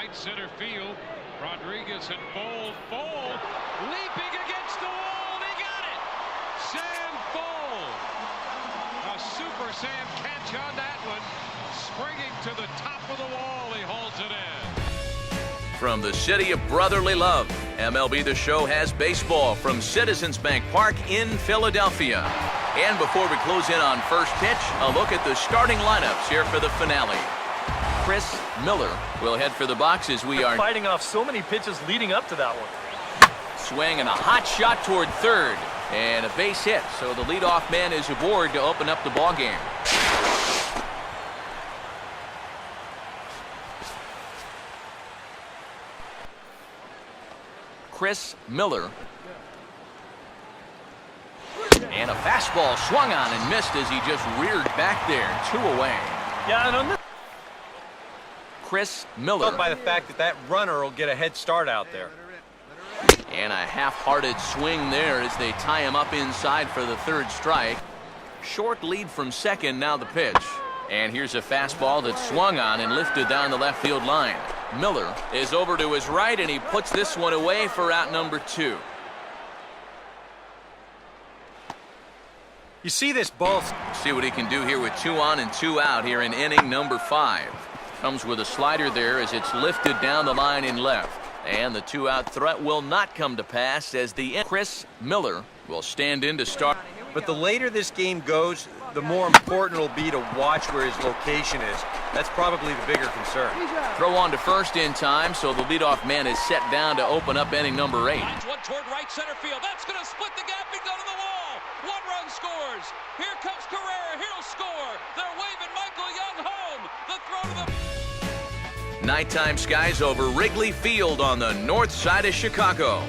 right center field. Rodriguez and Fold leaping against the wall. He got it. Sam Fold. A Super Sam catch on that one. Springing to the top of the wall. He holds it in. From the city of brotherly love, MLB The Show has baseball from Citizens Bank Park in Philadelphia. And before we close in on first pitch, a look at the starting lineups here for the finale. Chris Miller will head for the box as we are fighting off so many pitches leading up to that one. Swing and a hot shot toward third. And a base hit, so the leadoff man is aboard to open up the ball game. Chris Miller. And a fastball swung on and missed as he just reared back there. 2 away. Yeah, and on this. Chris Miller. By the fact that runner will get a head start out there. And a half-hearted swing there as they tie him up inside for the third strike. Short lead from second, now the pitch. And here's a fastball that swung on and lifted down the left field line. Miller is over to his right, and he puts this one away for out number 2. You see this ball. See what he can do here with 2 on and 2 out here in inning number 5. Comes with a slider there as it's lifted down the line in left. And the 2-out threat will not come to pass as the Chris Miller will stand in to start. But the later this game goes, the more important it'll be to watch where his location is. That's probably the bigger concern. Throw on to first in time, so the leadoff man is set down to open up inning number 8. Lines one toward right center field. That's going to split the gap and go to the wall. 1 run scores. Here comes Carrera. He'll score. They're waving Michael Young home. The throw to the... Nighttime skies over Wrigley Field on the north side of Chicago.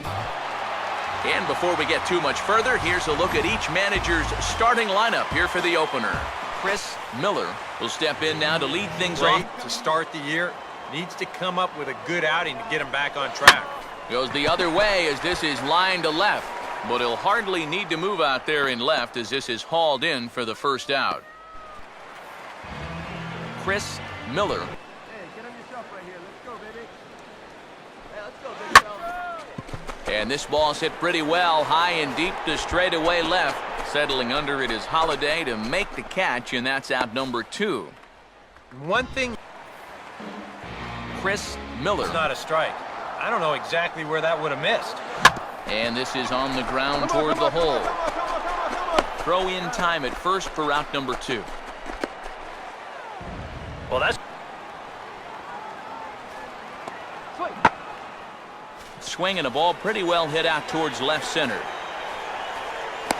And before we get too much further, here's a look at each manager's starting lineup here for the opener. Chris Miller will step in now to lead things off. To start the year, needs to come up with a good outing to get him back on track. Goes the other way as this is lined to left. But he'll hardly need to move out there in left as this is hauled in for the first out. Chris Miller. And this ball's hit pretty well, high and deep to straightaway left. Settling under it is Holiday to make the catch, and that's out number 2. One thing. Chris Miller. It's not a strike. I don't know exactly where that would have missed. And this is on the ground toward the hole. Throw in time at first for out number 2. Well, that's... Swing and a ball pretty well hit out towards left center.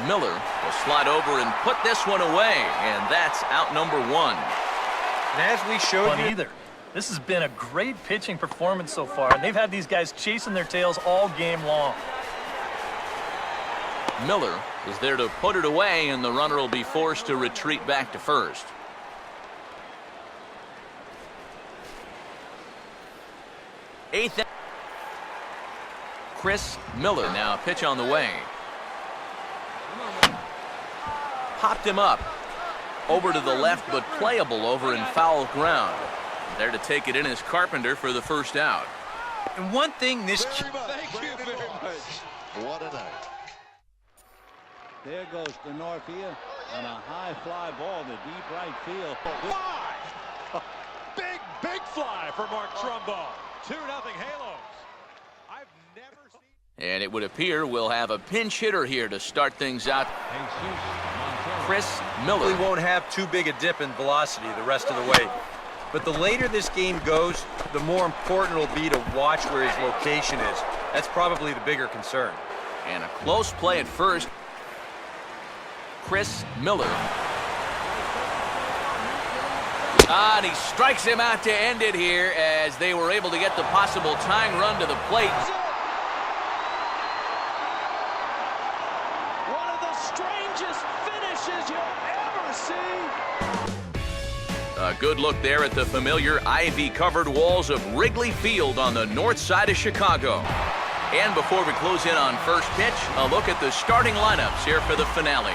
Miller will slide over and put this one away, and that's out number 1. And as we showed you, either. This has been a great pitching performance so far, and they've had these guys chasing their tails all game long. Miller is there to put it away, and the runner will be forced to retreat back to first. Eighth. Chris Miller now pitch on the way. Popped him up. Over to the left, but playable over in foul ground. There to take it in is Carpenter for the first out. And one thing this... Thank you very much. What a night. There goes the north here on a high fly ball to deep right field. Fly! Big fly for Mark Trumbo. 2-0 Halos. I've never seen... And it would appear we'll have a pinch hitter here to start things out. Chris Miller. We won't have too big a dip in velocity the rest of the way. But the later this game goes, the more important it'll be to watch where his location is. That's probably the bigger concern. And a close play at first. Chris Miller. And he strikes him out to end it here as they were able to get the possible tying run to the plate. One of the strangest finishes you'll ever see. A good look there at the familiar ivy-covered walls of Wrigley Field on the north side of Chicago. And before we close in on first pitch, a look at the starting lineups here for the finale.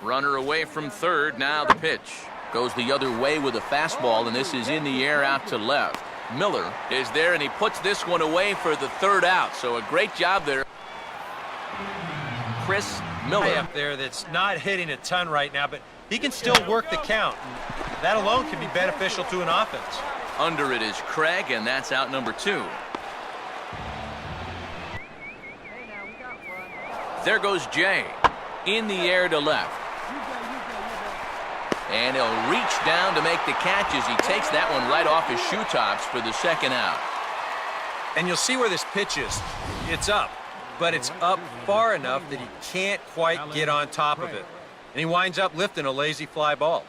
Runner away from third, now the pitch. Goes the other way with a fastball, and this is in the air out to left. Miller is there, and he puts this one away for the third out. So a great job there. Chris Miller Up there that's not hitting a ton right now, but he can still work the count. That alone can be beneficial to an offense. Under it is Craig, and that's out number 2. There goes Jay. In the air to left. And he'll reach down to make the catch as he takes that one right off his shoe tops for the second out. And you'll see where this pitch is. It's up, but it's up far enough that he can't quite get on top of it. And he winds up lifting a lazy fly ball.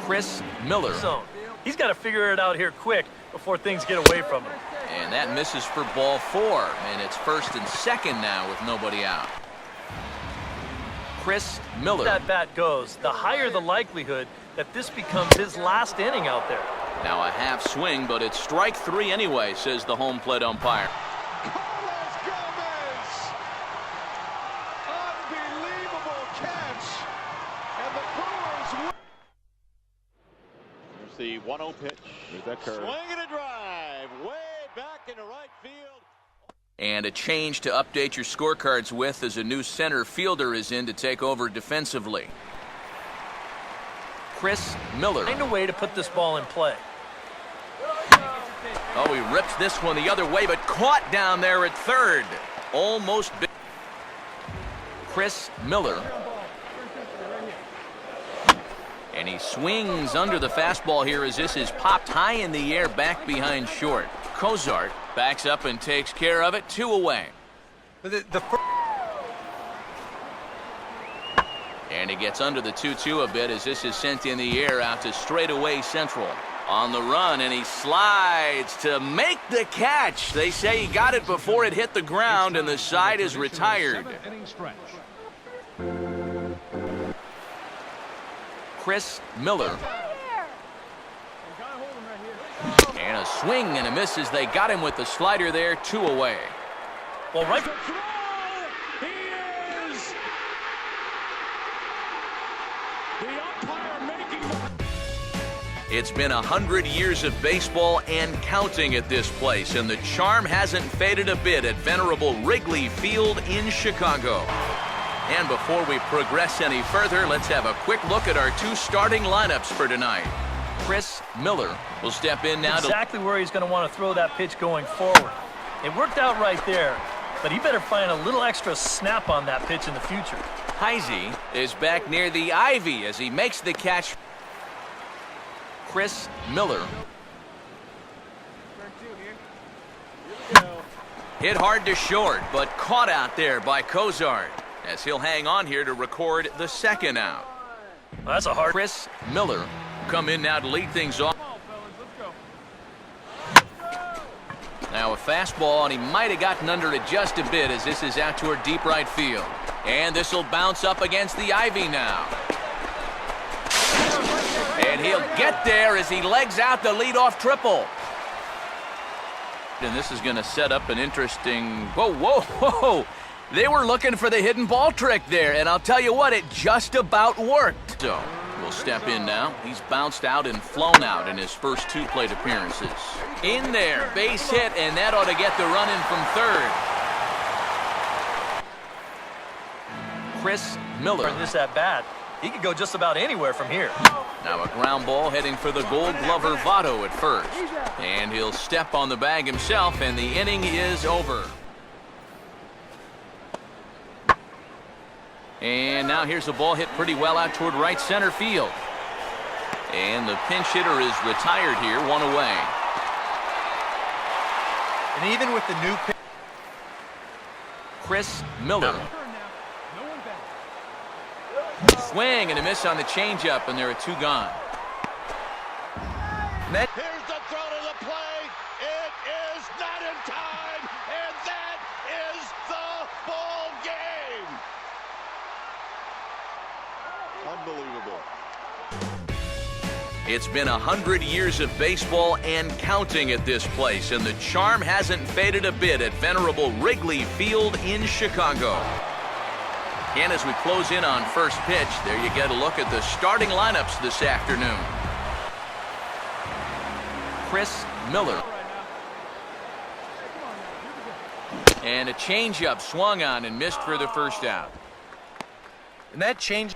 Chris Miller. So he's got to figure it out here quick before things get away from him. And that misses for ball 4. And it's first and second now with nobody out. Chris Miller. That bat goes, the higher the likelihood that this becomes his last inning out there. Now a half swing, but it's strike 3 anyway, says the home plate umpire. Unbelievable catch. And the Brewers win. The 1-0 pitch. There's that curve. Swing and a drive. Way back into right field. And a change to update your scorecards with as a new center fielder is in to take over defensively. Chris Miller. Find a way to put this ball in play. Oh, he rips this one the other way, but caught down there at third. Almost big. Chris Miller. And he swings under the fastball here as this is popped high in the air back behind short. Cozart backs up and takes care of it. 2 away. And he gets under the 2-2 a bit as this is sent in the air out to straightaway central. On the run, and he slides to make the catch. They say he got it before it hit the ground, and the side is retired. Chris Miller. And a swing and a miss as they got him with the slider there. 2 away. Well, right. He is the umpire making. It's been 100 years of baseball and counting at this place, and the charm hasn't faded a bit at venerable Wrigley Field in Chicago. And before we progress any further, let's have a quick look at our 2 starting lineups for tonight. Chris Miller will step in now. Exactly where he's going to want to throw that pitch going forward. It worked out right there, but he better find a little extra snap on that pitch in the future. Heisey is back near the ivy as he makes the catch. Chris Miller. Hit hard to short, but caught out there by Cozart as he'll hang on here to record the second out. Well, that's a hard. Chris Miller come in now to lead things off. Now a fastball, and he might have gotten under it just a bit as this is out toward deep right field. And this will bounce up against the ivy now. And he'll get there as he legs out the leadoff triple. And this is going to set up an interesting... Whoa, whoa, whoa! They were looking for the hidden ball trick there, and I'll tell you what, it just about worked. So, we'll step in now. He's bounced out and flown out in his first 2 plate appearances. In there, base hit, and that ought to get the run in from third. Chris Miller. This at bat, he could go just about anywhere from here. Now a ground ball heading for the Gold Glover Votto at first. And he'll step on the bag himself, and the inning is over. And now here's a ball hit pretty well out toward right center field. And the pinch hitter is retired here, 1 away. And even with the new pitch. Chris Miller. Swing and a miss on the changeup, and there are 2 gone. Here's the throw to the plate. It is not in time, and that is the ball game. Unbelievable. It's been 100 years of baseball and counting at this place, and the charm hasn't faded a bit at venerable Wrigley Field in Chicago. And as we close in on first pitch, there you get a look at the starting lineups this afternoon. Chris Miller. And a changeup swung on and missed for the first out. And that change.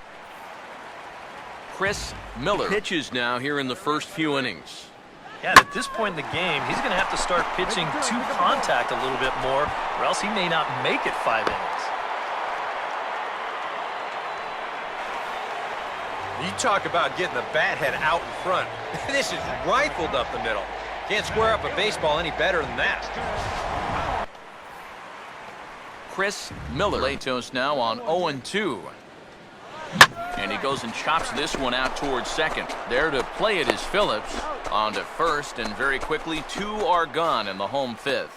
Chris Miller pitches now here in the first few innings. Yeah, and at this point in the game, he's going to have to start pitching to contact a little bit more, or else he may not make it 5 innings. You talk about getting the bat head out in front. This is rifled up the middle. Can't square up a baseball any better than that. Chris Miller. Latos now on 0-2. And he goes and chops this one out towards second. There to play it is Phillips. On to first, and very quickly 2 are gone in the home 5th.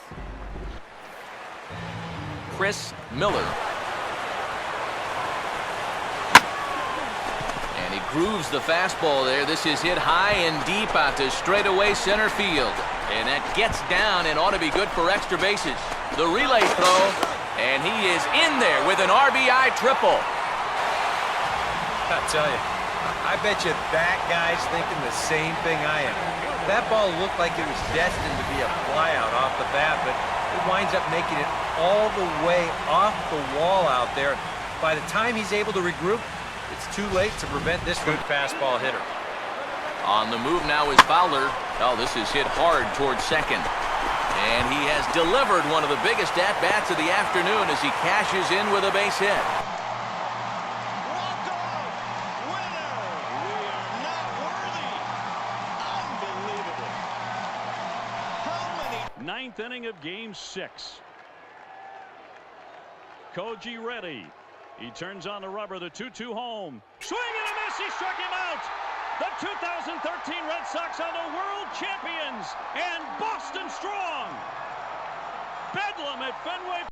Chris Miller. And he grooves the fastball there. This is hit high and deep out to straightaway center field. And that gets down and ought to be good for extra bases. The relay throw, and he is in there with an RBI triple. I tell you, I bet you that guy's thinking the same thing I am. That ball looked like it was destined to be a flyout off the bat, but it winds up making it all the way off the wall out there. By the time he's able to regroup, it's too late to prevent this good fastball hitter. On the move now is Fowler. Oh, this is hit hard towards second. And he has delivered one of the biggest at-bats of the afternoon as he cashes in with a base hit. Ninth inning of Game 6. Koji ready. He turns on the rubber. The 2-2 home. Swing and a miss. He struck him out. The 2013 Red Sox are the world champions and Boston strong. Bedlam at Fenway.